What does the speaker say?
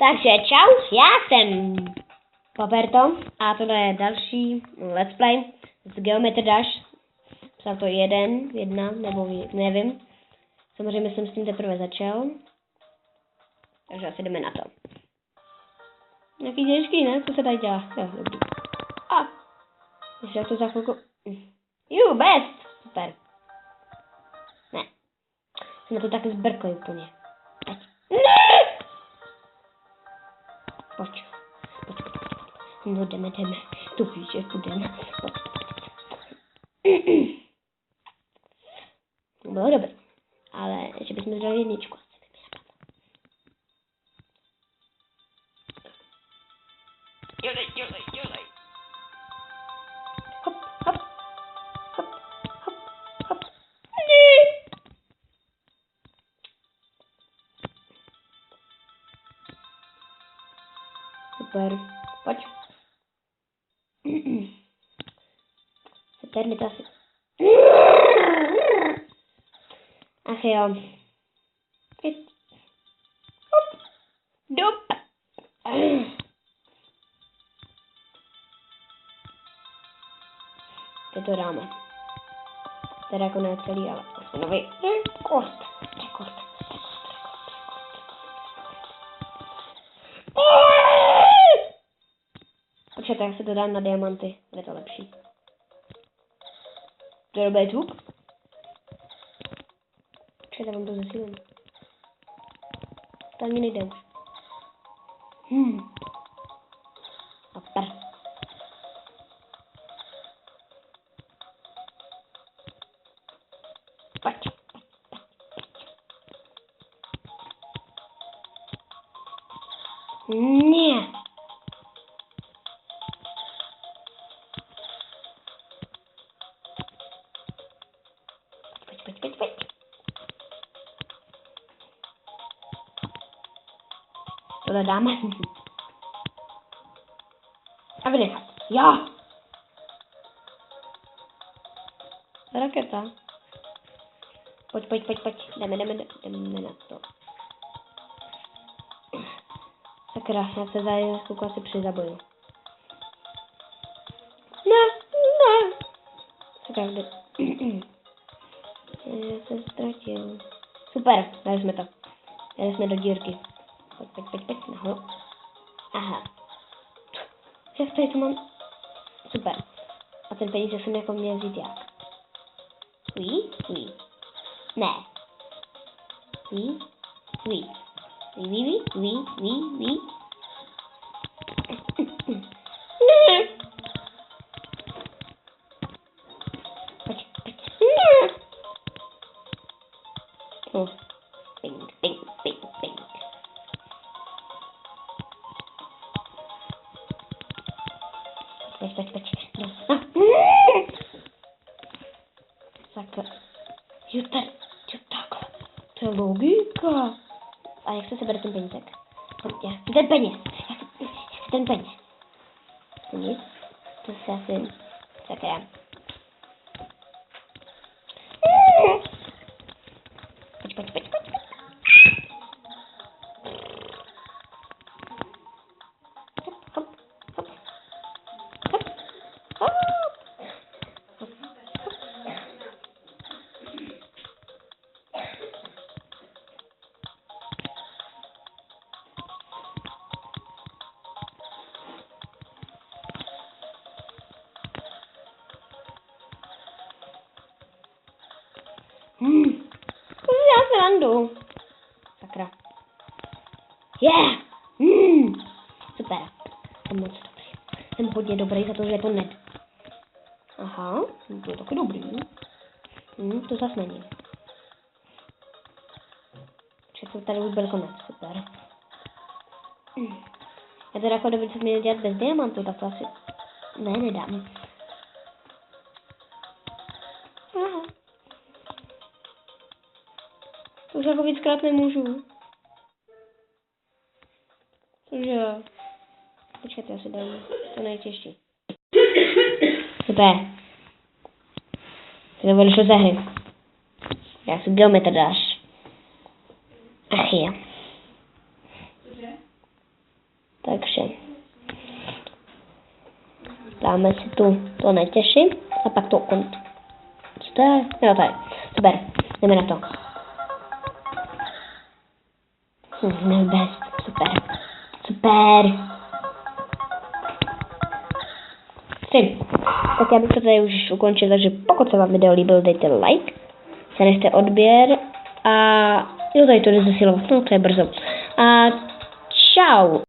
Takže čau, já jsem Poperto a tohle je další let's play z Geometry Dash. Psal to jedna, nebo nevím. Samozřejmě jsem s tím teprve začal. Takže asi jdeme na to. Nějaký těžký, ne? Co se tady dělá? Jo, dobrý. A! Ještě to za chvilku... best! Super. Ne. Jsme to taky zbrkli úplně. Ať. Ne! Pojď. No jdeme. Tu píše, půjdeme. Bylo dobré. Ale že bychom dali jedničku. Jolej. Hop. Super. Pojď. Super, mi to asi... Ach jo. Hop. Dup. Teď to dáme. Teda jako ne celý, ale nový rekord. Počkejte, jak se to dám na diamanty, bude to lepší. To je dobrý zvuk. Počkejte, vám to zesílím. To ani nejde už. Super. Pojď. Ne. Pojď. Tohle dáme. A vydech. Jo. Raketa. Pojď. Jdeme na to. Sakra, já se za chvilku asi přizaboju. Ne. Sakra, kde? Já jsem ztratil. Super, dali jsme to. Dali jsme do dírky. Pojď, nahoru. Aha. Jak tady to mám? Super. A ten peníze jsem jako měl vzít jak? Ne. Ví. Ne. Pojď. Ne. Oh. Ping. Pojď. No. Sakra. Jo, takhle. To je logika. A jak se sebere ten penízek? Já chci ten peněz. Nic. To se asi... Sakra. Pojď. Hop. Já se randu. Sakra. Yeah! Super. Jsem moc dobrý. Jsem hodně dobrý za to, že je to ned. Aha, to je taky dobrý. To zase není. Všechno tady už byl konec. Super. Já teda jako kdyby se měl dělat bez diamantů, tak to asi... Ne, nedám. Aha. To už jako víckrát nemůžu. Cože? Počkejte, já si dám to nejtěžší. Super. To vyšlo ze hry. Já si Geometry Dash. Ach je. Takže dáme si tu to netěši a pak to kont. Co to je? Jo, to je. Super, jdeme na to. Nebez, super. Super. 3. Tak já bych to tady už ukončil, takže pokud se vám video líbilo, dejte like, zanechte odběr a jo, tady to jde zesilovat, no to je brzo. A čau.